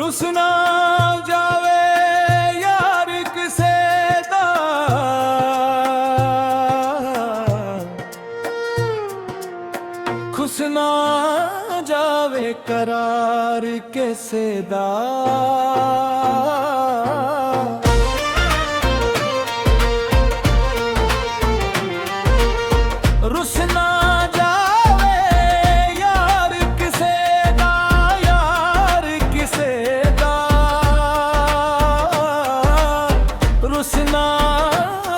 रुस ना जावे यार किसे दा, खुस ना जावे करार किसे दा। रुस ना जावे यार किसे दा, यार किसे दा। रुस ना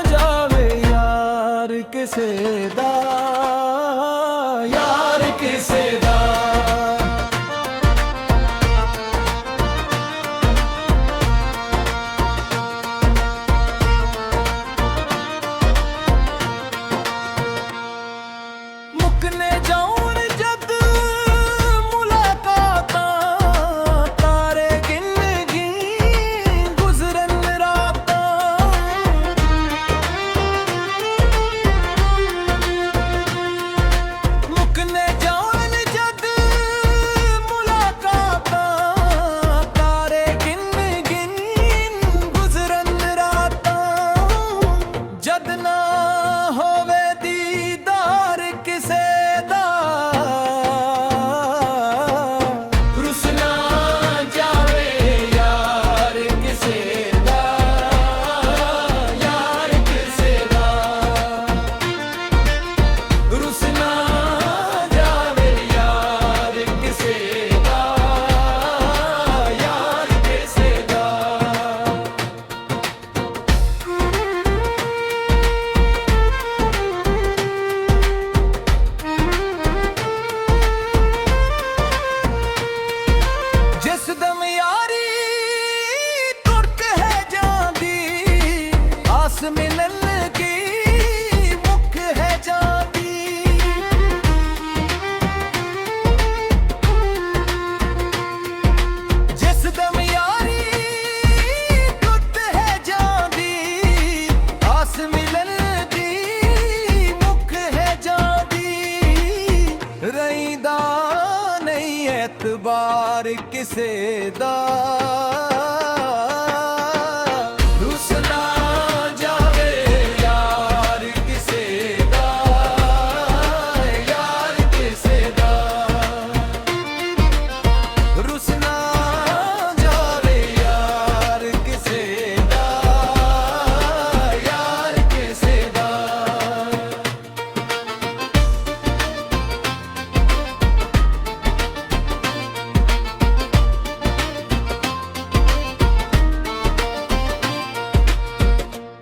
जावे यार किसे दा, यार किसे दा। मुकने जाऊन जद मुलाकातां, तारे गिन गिन गुजरन रातां। मुकने जाऊन जद मुलाकातां, तारे गिन गिन गुजरन रातां। जद ना होवे दीदार किसे दा, रुस ना जावे यार किसे दा, यार किसे दा। रुस ना जावे यार किसे दा, यार किसे दा। जिस दम यारी तुरक है जांदी, आस मिलन की मुख है जांदी। जिस दम यारी तुरक है जांदी, आस मिलन की मुख है जांदी। रहींदा नहीं एतबार किसे दा, रुस ना जावे यार किसे दा, यार किसे दा। रुस ना जावे यार किसे दा, यार किसे दा।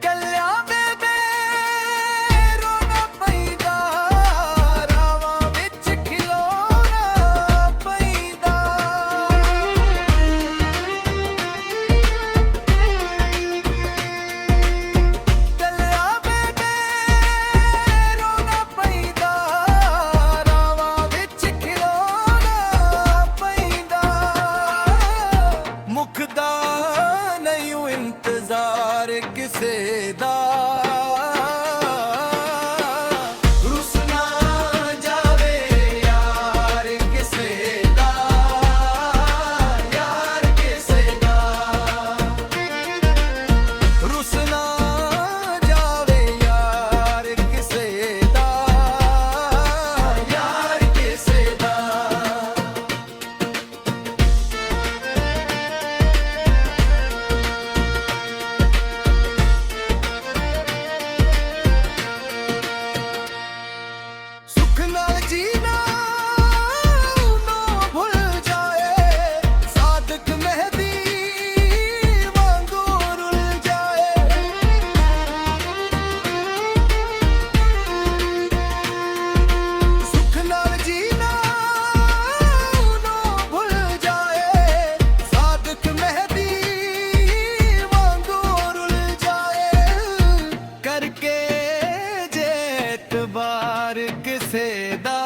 कल्या बेबे रोना पैदा, रावां विच खिलोना पैदा। कल्या बेबे रोना पैदा, रावां विच खिलोना पैदा। मुकदा नहीं इंतजार किसे दा, रुस ना जावे यार किसे दा, यार किसे दा। रुस ना जावे यार किसे दा, यार किसे दा। सुख नाल जीना ना भूल जाए, सादक मेहदी वांगू रुल जाए। सुख नाल जीना ना भूल जाए, सादक मेहदी वांगू रुल जाए। करके जे एतबार किसे दा,